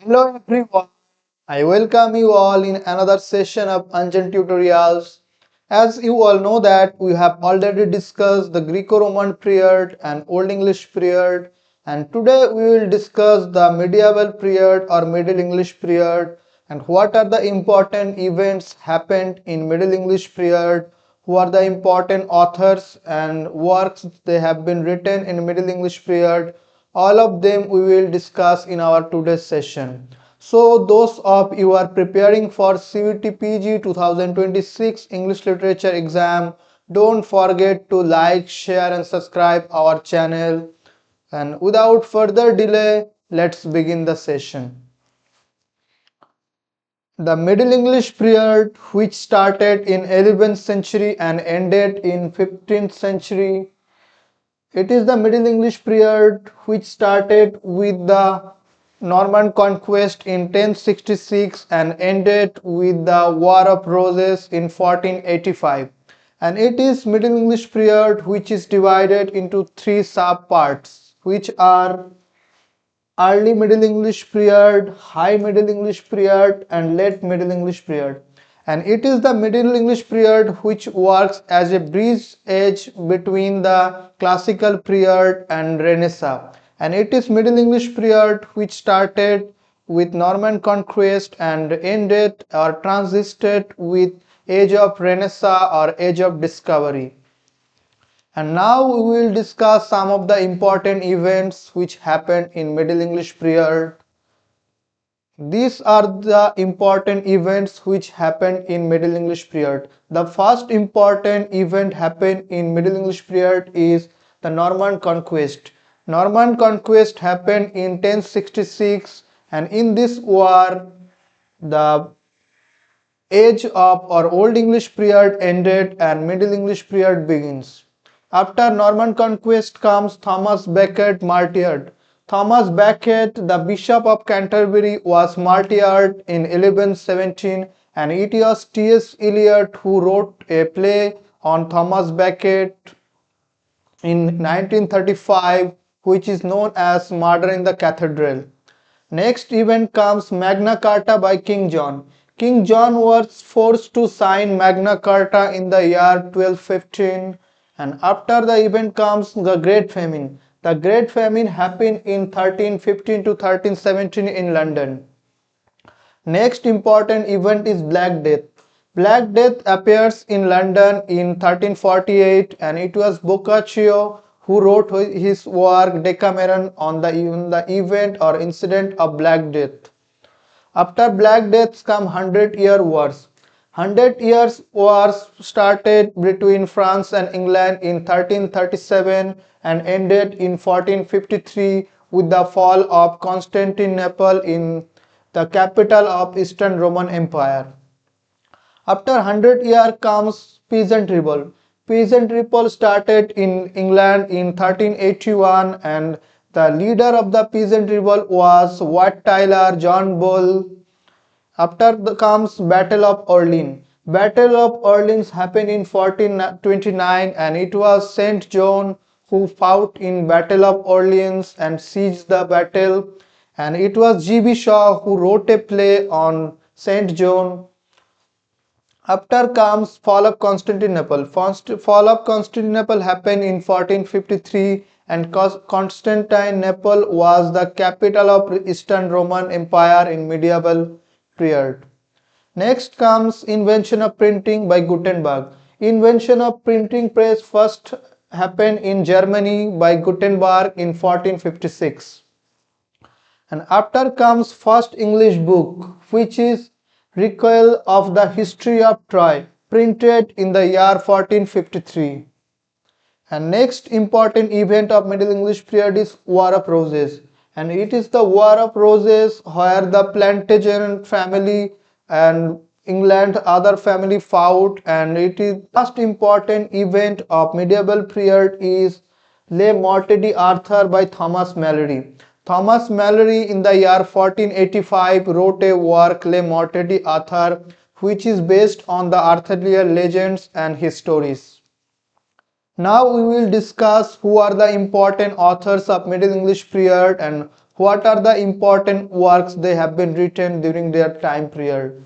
Hello everyone, I welcome you all in another session of Ancient Tutorials. As you all know that we have already discussed the Greco-Roman period and Old English period, and today we will discuss the medieval period or Middle English period and what are the important events happened in Middle English period, who are the important authors and works they have been written in Middle English period. All of them we will discuss in our today's session. So those of you are preparing for CUET-PG 2026 English Literature exam, don't forget to like, share and subscribe our channel. And without further delay, let's begin the session. The Middle English period, which started in 11th century and ended in 15th century, it is the Middle English period which started with the Norman conquest in 1066 and ended with the War of Roses in 1485. And it is Middle English period which is divided into three sub-parts, which are early Middle English period, high Middle English period and late Middle English period. And it is the Middle English period which works as a bridge edge between the classical period and Renaissance. And it is Middle English period which started with Norman conquest and ended or transited with age of Renaissance or age of discovery. And now we will discuss some of the important events which happened in Middle English period. These are the important events which happened in Middle English period. The first important event happened in Middle English period is the Norman conquest. Norman conquest happened in 1066 and in this war the age of or Old English period ended and Middle English period begins. After Norman conquest comes Thomas Becket martyred. Thomas Becket, the Bishop of Canterbury, was martyred in 1117 and it was T.S. Eliot who wrote a play on Thomas Becket in 1935 which is known as Murder in the Cathedral. Next event comes Magna Carta by King John. King John was forced to sign Magna Carta in the year 1215 and after the event comes the Great Famine. The Great Famine happened in 1315 to 1317 in London. Next important event is Black Death. Black Death appears in London in 1348 and it was Boccaccio who wrote his work Decameron on the event or incident of Black Death. After Black Deaths come Hundred-Year Wars. Hundred-Year Wars started between France and England in 1337 and ended in 1453 with the fall of Constantinople in the capital of Eastern Roman Empire. After 100 years comes Peasant Revolt. Peasant Revolt started in England in 1381 and the leader of the Peasant Revolt was Wat Tyler John Bull. After comes Battle of Orleans. Battle of Orleans happened in 1429 and it was Saint John who fought in Battle of Orleans and seized the battle, and it was G.B. Shaw who wrote a play on Saint John. After comes fall of Constantinople. Fall of Constantinople happened in 1453 and Constantinople was the capital of Eastern Roman Empire in medieval period. Next comes invention of printing by Gutenberg. Invention of printing press first happened in Germany by Gutenberg in 1456. And after comes first English book which is Recueil of the History of Troy, printed in the year 1453. And next important event of Middle English period is War of Roses, and it is the War of Roses where the Plantagenet family and England other family fought, and it is last important event of medieval period is Le Morte d'Arthur by Thomas Malory. Thomas Malory in the year 1485 wrote a work Le Morte d'Arthur which is based on the Arthurian legends and his stories. Now we will discuss who are the important authors of Middle English period and what are the important works they have been written during their time period.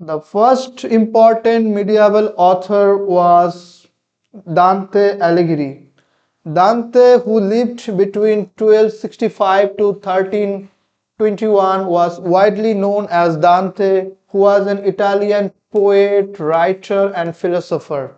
The first important medieval author was Dante Alighieri. Dante, who lived between 1265 to 1321, was widely known as Dante, who was an Italian poet, writer, and philosopher.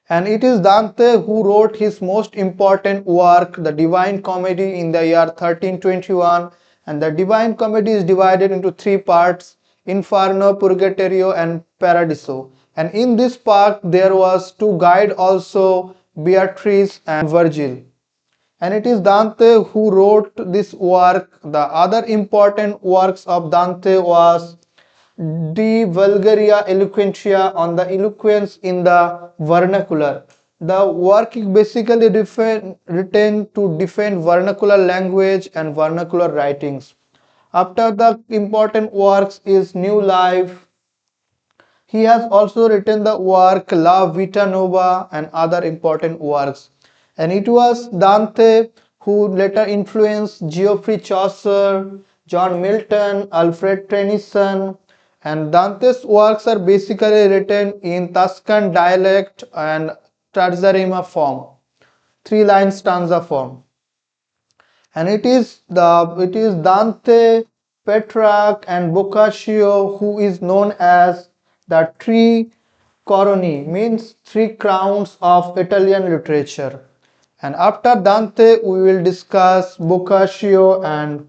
And it is Dante who wrote his most important work, the Divine Comedy, in the year 1321. And the Divine Comedy is divided into three parts: Inferno, Purgatorio, and Paradiso. And in this part, there was two guide also, Beatrice and Virgil. And it is Dante who wrote this work. The other important works of Dante was De Vulgaria Eloquentia, on the eloquence in the vernacular. The work is basically written to defend vernacular language and vernacular writings. After the important works is New Life. He has also written the work La Vita Nova and other important works. And it was Dante who later influenced Geoffrey Chaucer, John Milton, Alfred Tennyson, and Dante's works are basically written in Tuscan dialect and terzarima form, three line stanza form. And it is Dante, Petrarch, and Boccaccio who is known as the three coroni, means three crowns of Italian literature. And after Dante, we will discuss Boccaccio and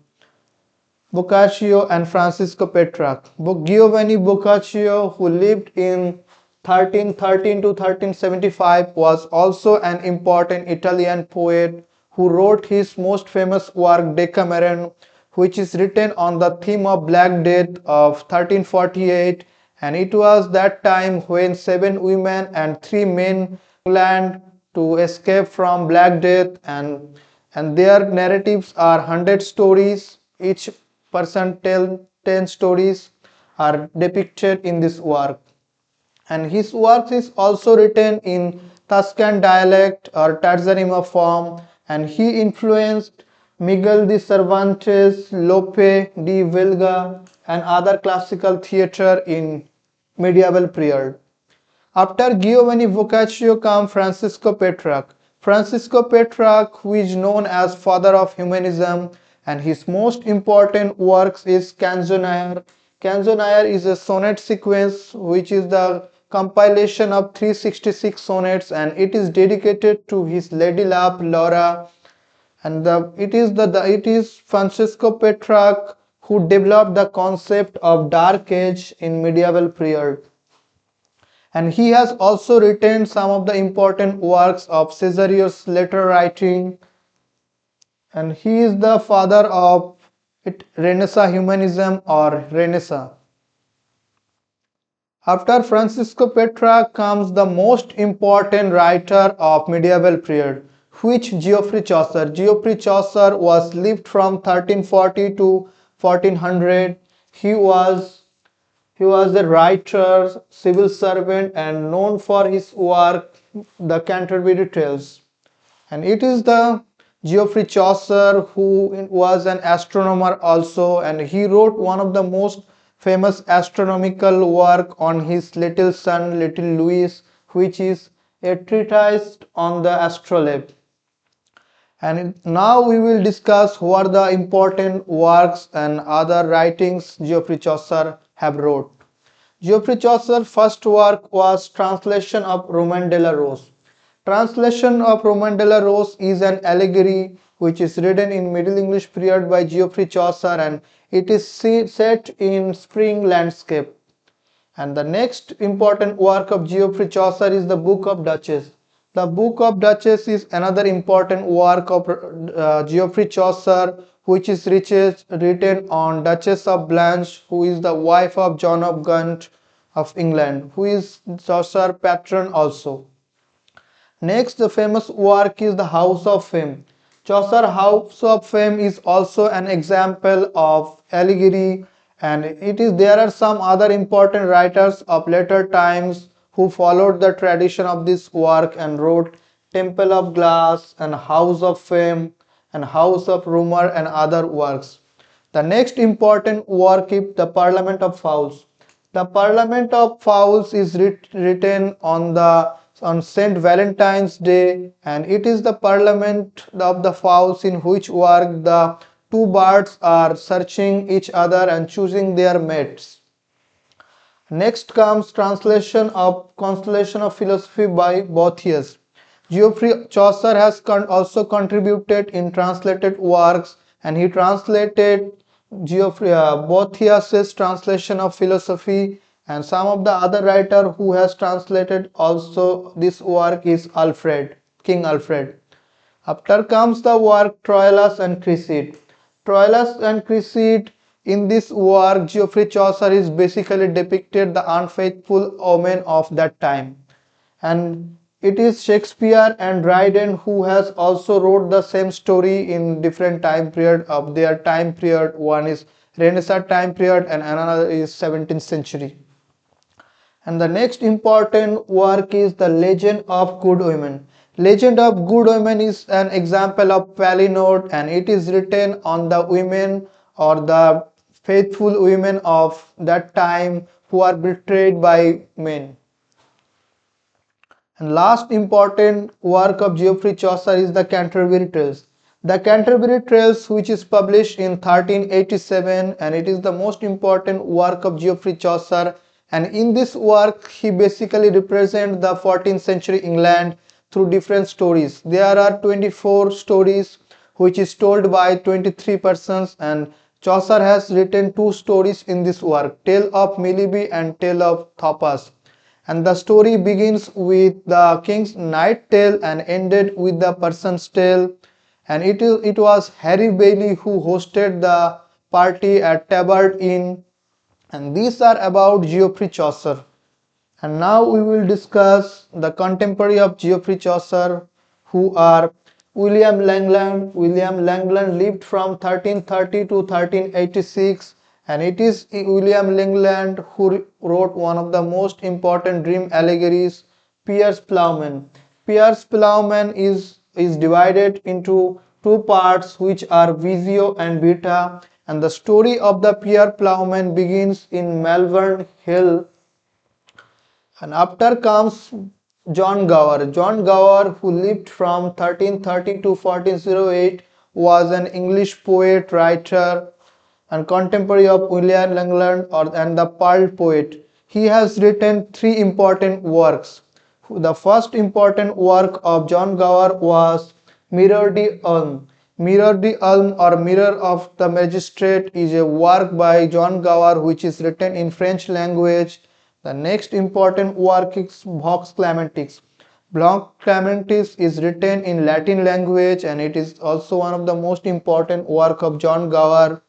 Francisco Petrarch. Giovanni Boccaccio, who lived in 1313 to 1375, was also an important Italian poet who wrote his most famous work Decameron, which is written on the theme of Black Death of 1348, and it was that time when seven women and three men planned to escape from Black Death, and their narratives are 100 stories. Each person tell 10 stories are depicted in this work. And his work is also written in Tuscan dialect or terzarima form, and he influenced Miguel de Cervantes, Lope de Vega, and other classical theatre in medieval period. After Giovanni Boccaccio comes Francisco Petrarch. Francisco Petrarch, who is known as father of humanism, and his most important works is Canzoniere. Canzoniere is a sonnet sequence which is the compilation of 366 sonnets, and it is dedicated to his lady love Laura. And it is Francisco Petrarch who developed the concept of dark age in medieval period. And he has also written some of the important works of Caesarius letter writing, and he is the father of Renaissance humanism or Renaissance. After Francisco Petrarch comes the most important writer of medieval period, which Geoffrey Chaucer. Geoffrey Chaucer was lived from 1340 to 1400. He was a writer, civil servant, and known for his work, the Canterbury Tales. And it is the Geoffrey Chaucer who was an astronomer also, and he wrote one of the most famous astronomical work on his little son, little Louis, which is a treatise on the astrolabe. And now we will discuss what the important works and other writings Geoffrey Chaucer have wrote. Geoffrey Chaucer's first work was translation of Roman de la Rose. Translation of Roman de la Rose is an allegory which is written in Middle English period by Geoffrey Chaucer, and it is set in spring landscape. And the next important work of Geoffrey Chaucer is the Book of Duchess. The Book of Duchess is another important work of Geoffrey Chaucer, which is written on Duchess of Blanche, who is the wife of John of Gaunt of England, who is Chaucer patron also. Next, the famous work is the House of Fame. Chaucer House of Fame is also an example of allegory, and there are some other important writers of later times who followed the tradition of this work and wrote Temple of Glass and House of Fame, and House of Rumour and other works. The next important work is the Parliament of Fowls. The Parliament of Fowls is written on Saint Valentine's Day, and it is the Parliament of the Fowls in which work the two birds are searching each other and choosing their mates. Next comes translation of Constellation of Philosophy by Boethius. Geoffrey Chaucer has also contributed in translated works, and he translated Boethius's translation of philosophy, and some of the other writer who has translated also this work is King Alfred. After comes the work Troilus and Cressida. Troilus and Cressida, in this work Geoffrey Chaucer is basically depicted the unfaithful women of that time, and it is Shakespeare and Dryden who has also wrote the same story in different time period of their time period. One is Renaissance time period and another is 17th century. And the next important work is the Legend of Good Women. Legend of Good Women is an example of palinode, and it is written on the women or the faithful women of that time who are betrayed by men. And last important work of Geoffrey Chaucer is the Canterbury Tales. The Canterbury Tales, which is published in 1387, and it is the most important work of Geoffrey Chaucer. And in this work, he basically represents the 14th century England through different stories. There are 24 stories which is told by 23 persons, and Chaucer has written two stories in this work, Tale of Milleby and Tale of Thopas. And the story begins with the king's night tale and ended with the person's tale. And it was Harry Bailey who hosted the party at Tabard Inn. And these are about Geoffrey Chaucer. And now we will discuss the contemporary of Geoffrey Chaucer, who are William Langland. William Langland lived from 1330 to 1386, and it is William Langland who wrote one of the most important dream allegories, Piers Plowman. Piers Plowman is divided into two parts, which are Visio and Beta, and the story of the Piers Plowman begins in Malvern Hill. And after comes John Gower. John Gower, who lived from 1330 to 1408, was an English poet, writer, and contemporary of William Langland and the Pearl poet. He has written three important works. The first important work of John Gower was Mirror de Ulm. Mirror de Ulm or Mirror of the Magistrate is a work by John Gower which is written in French language. The next important work is Vox Clamantis. Vox Clamantis is written in Latin language, and it is also one of the most important work of John Gower.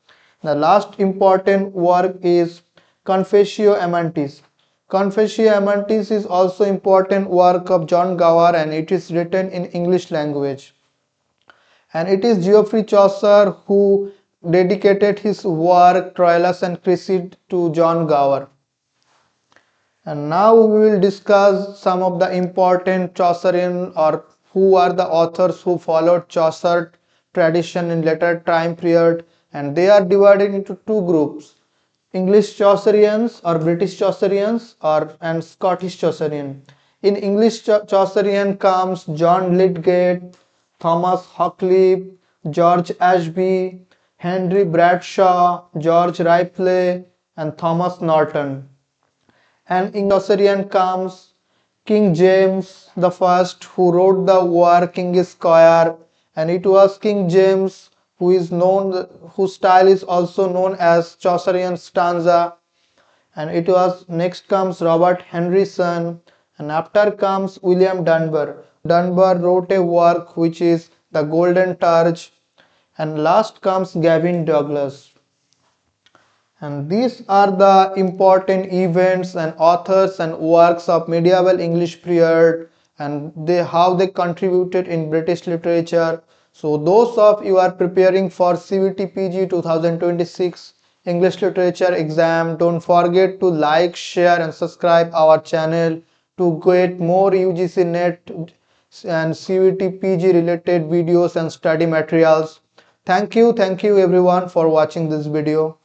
The last important work is Confessio Amantis. Confessio Amantis is also important work of John Gower, and it is written in English language. And it is Geoffrey Chaucer who dedicated his work Troilus and Cressida to John Gower. And now we will discuss some of the important Chaucerian or who are the authors who followed Chaucer tradition in later time period, and they are divided into two groups, English Chaucerians or British Chaucerians and Scottish Chaucerian. In English Chaucerian comes John Lydgate, Thomas Huxley, George Ashby, Henry Bradshaw, George Ripley, and Thomas Norton. And in Chaucerian comes King James the First, who wrote the work King Square, and it was King James whose style is also known as Chaucerian stanza. And it was next comes Robert Henryson, and after comes William Dunbar. Dunbar wrote a work which is the Golden Touch, and last comes Gavin Douglas. And these are the important events and authors and works of medieval English period, and how they contributed in British literature. So those of you are preparing for CUET-PG 2026 English literature exam, don't forget to like, share and subscribe our channel to get more UGC NET and CUET-PG related videos and study materials. Thank you everyone for watching this video.